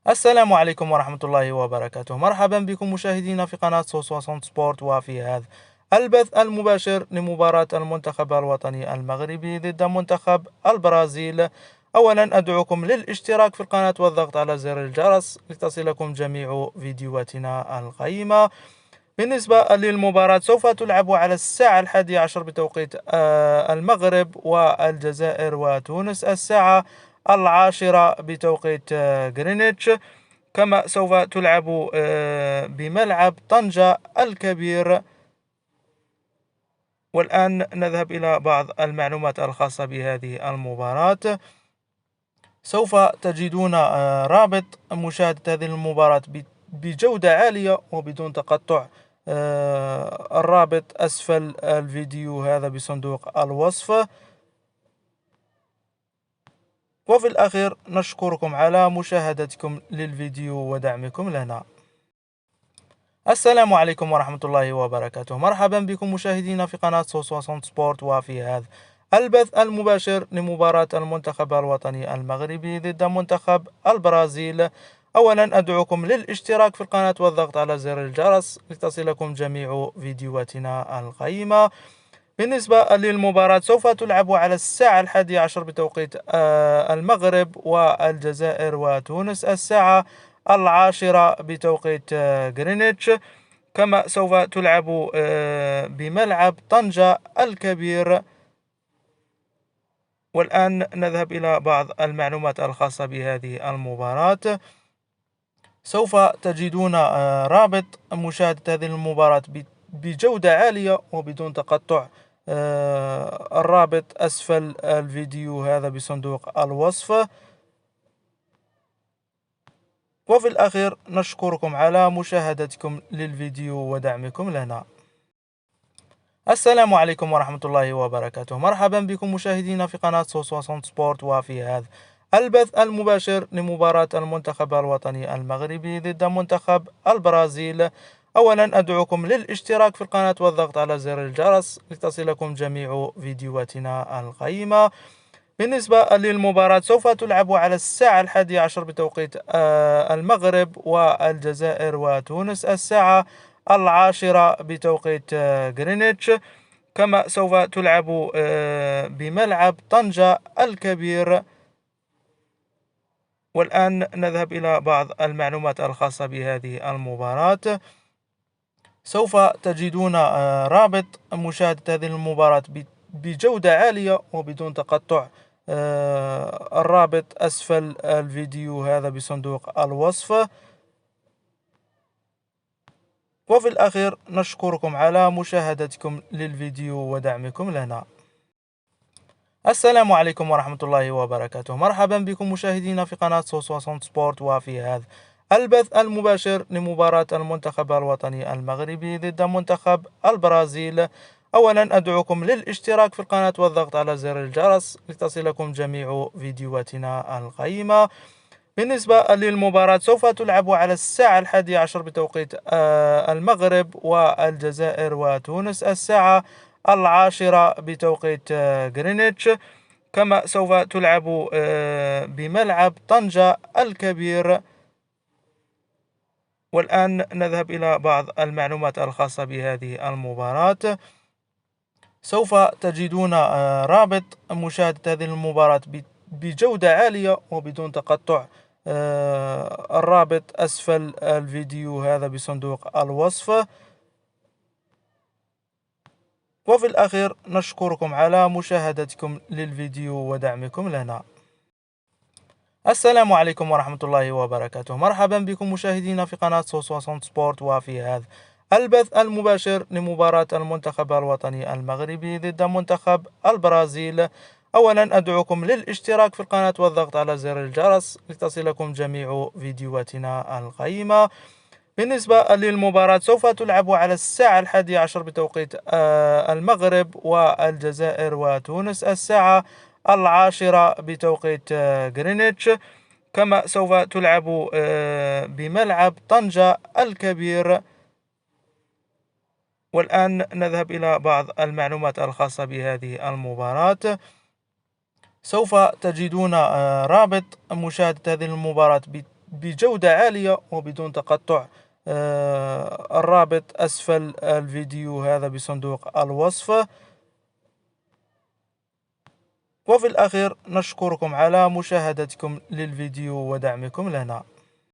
السلام عليكم ورحمة الله وبركاته. مرحبا بكم مشاهدينا في قناة سوسواسون سبورت، وفي هذا البث المباشر لمباراة المنتخب الوطني المغربي ضد منتخب البرازيل. أولا أدعوكم للاشتراك في القناة والضغط على زر الجرس لتصلكم جميع فيديوهاتنا القيمة. بالنسبة للمباراة سوف تلعب على الساعة 11 بتوقيت المغرب، والجزائر وتونس الساعة 10 بتوقيت غرينتش. كما سوف تلعب بملعب طنجة الكبير. والآن نذهب إلى بعض المعلومات الخاصة بهذه المباراة. سوف تجدون رابط مشاهدة هذه المباراة بجودة عالية وبدون تقطع. الرابط أسفل الفيديو هذا بصندوق الوصف. وفي الأخير نشكركم على مشاهدتكم للفيديو ودعمكم لنا. السلام عليكم ورحمة الله وبركاته. مرحبا بكم مشاهدينا في قناة سوسواسون سبورت، وفي هذا البث المباشر لمباراة المنتخب الوطني المغربي ضد منتخب البرازيل. أولا أدعوكم للاشتراك في القناة والضغط على زر الجرس لتصلكم جميع فيديوهاتنا القيمة. بالنسبة للمباراة سوف تلعب على الساعة 11 بتوقيت المغرب، والجزائر وتونس الساعة 10 بتوقيت غرينتش. كما سوف تلعب بملعب طنجة الكبير. والآن نذهب إلى بعض المعلومات الخاصة بهذه المباراة. سوف تجدون رابط مشاهدة هذه المباراة بجودة عالية وبدون تقطع. الرابط أسفل الفيديو هذا بصندوق الوصف. وفي الأخير نشكركم على مشاهدتكم للفيديو ودعمكم لنا. السلام عليكم ورحمة الله وبركاته. مرحبا بكم مشاهدينا في قناة سوسواسون سبورت، وفي هذا البث المباشر لمباراة المنتخب الوطني المغربي ضد منتخب البرازيل. أولا أدعوكم للاشتراك في القناة والضغط على زر الجرس لتصلكم جميع فيديوهاتنا القيمة. بالنسبة للمباراة سوف تلعب على الساعة 11 بتوقيت المغرب، والجزائر وتونس الساعة 10 بتوقيت غرينتش. كما سوف تلعب بملعب طنجة الكبير. والآن نذهب إلى بعض المعلومات الخاصة بهذه المباراة. سوف تجدون رابط مشاهدة هذه المباراة بجودة عالية وبدون تقطع. الرابط أسفل الفيديو هذا بصندوق الوصف. وفي الأخير نشكركم على مشاهدتكم للفيديو ودعمكم لنا. السلام عليكم ورحمة الله وبركاته. مرحبا بكم مشاهدينا في قناة سوسواسون سبورت، وفي هذا البث المباشر لمباراة المنتخب الوطني المغربي ضد منتخب البرازيل. أولا أدعوكم للاشتراك في القناة والضغط على زر الجرس لتصلكم جميع فيديوهاتنا القيمة. بالنسبة للمباراة سوف تلعب على الساعة 11 بتوقيت المغرب، والجزائر وتونس الساعة 10 بتوقيت غرينتش. كما سوف تلعب بملعب طنجة الكبير. والآن نذهب إلى بعض المعلومات الخاصة بهذه المباراة. سوف تجدون رابط مشاهدة هذه المباراة بجودة عالية وبدون تقطع. الرابط أسفل الفيديو هذا بصندوق الوصف. وفي الأخير نشكركم على مشاهدتكم للفيديو ودعمكم لنا. السلام عليكم ورحمة الله وبركاته. مرحبا بكم مشاهدينا في قناة سوسواسون سبورت، وفي هذا البث المباشر لمباراة المنتخب الوطني المغربي ضد منتخب البرازيل. أولا أدعوكم للاشتراك في القناة والضغط على زر الجرس لتصلكم جميع فيديوهاتنا القيمة. بالنسبة للمباراة سوف تلعب على الساعة 11 بتوقيت المغرب، والجزائر وتونس الساعة 10 بتوقيت غرينتش. كما سوف تلعب بملعب طنجة الكبير. والآن نذهب إلى بعض المعلومات الخاصة بهذه المباراة. سوف تجدون رابط مشاهدة هذه المباراة بجودة عالية وبدون تقطع. الرابط أسفل الفيديو هذا بصندوق الوصف. وفي الأخير نشكركم على مشاهدتكم للفيديو ودعمكم لنا.